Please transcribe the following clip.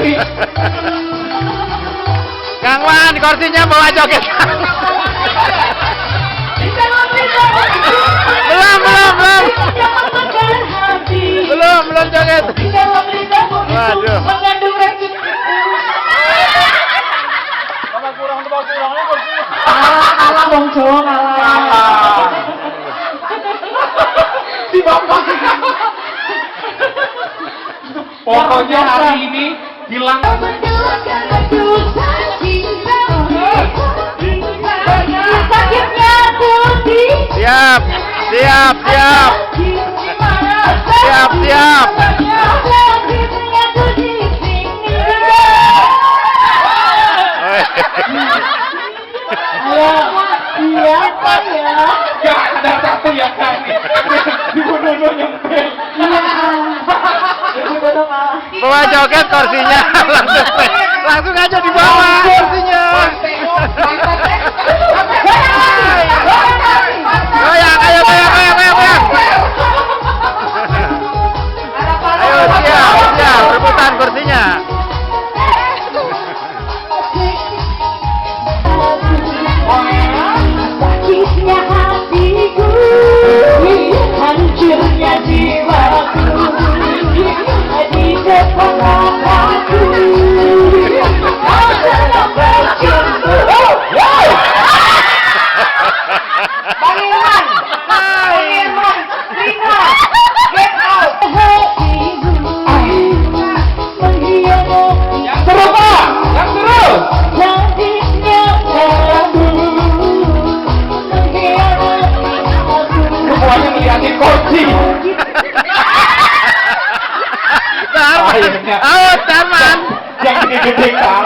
ini. Kang Wan, kursinya bawa joget. Belum joget. Waduh. Kalah wong Jawa kalah. Si Bapak. Pokoknya hari ini hilang. Siap. Gak ada satu yang kali. Ibu Dodo nyempil. Bawa joget kursinya. Langsung aja dibawa kursinya. Goyang. Ayo siap, rebutan kursinya. Sakitnya hatiku, hancurnya jiwaku, di depan mataku. Semuanya ngeliatin kursi. Darman. Yang gede-gede kan.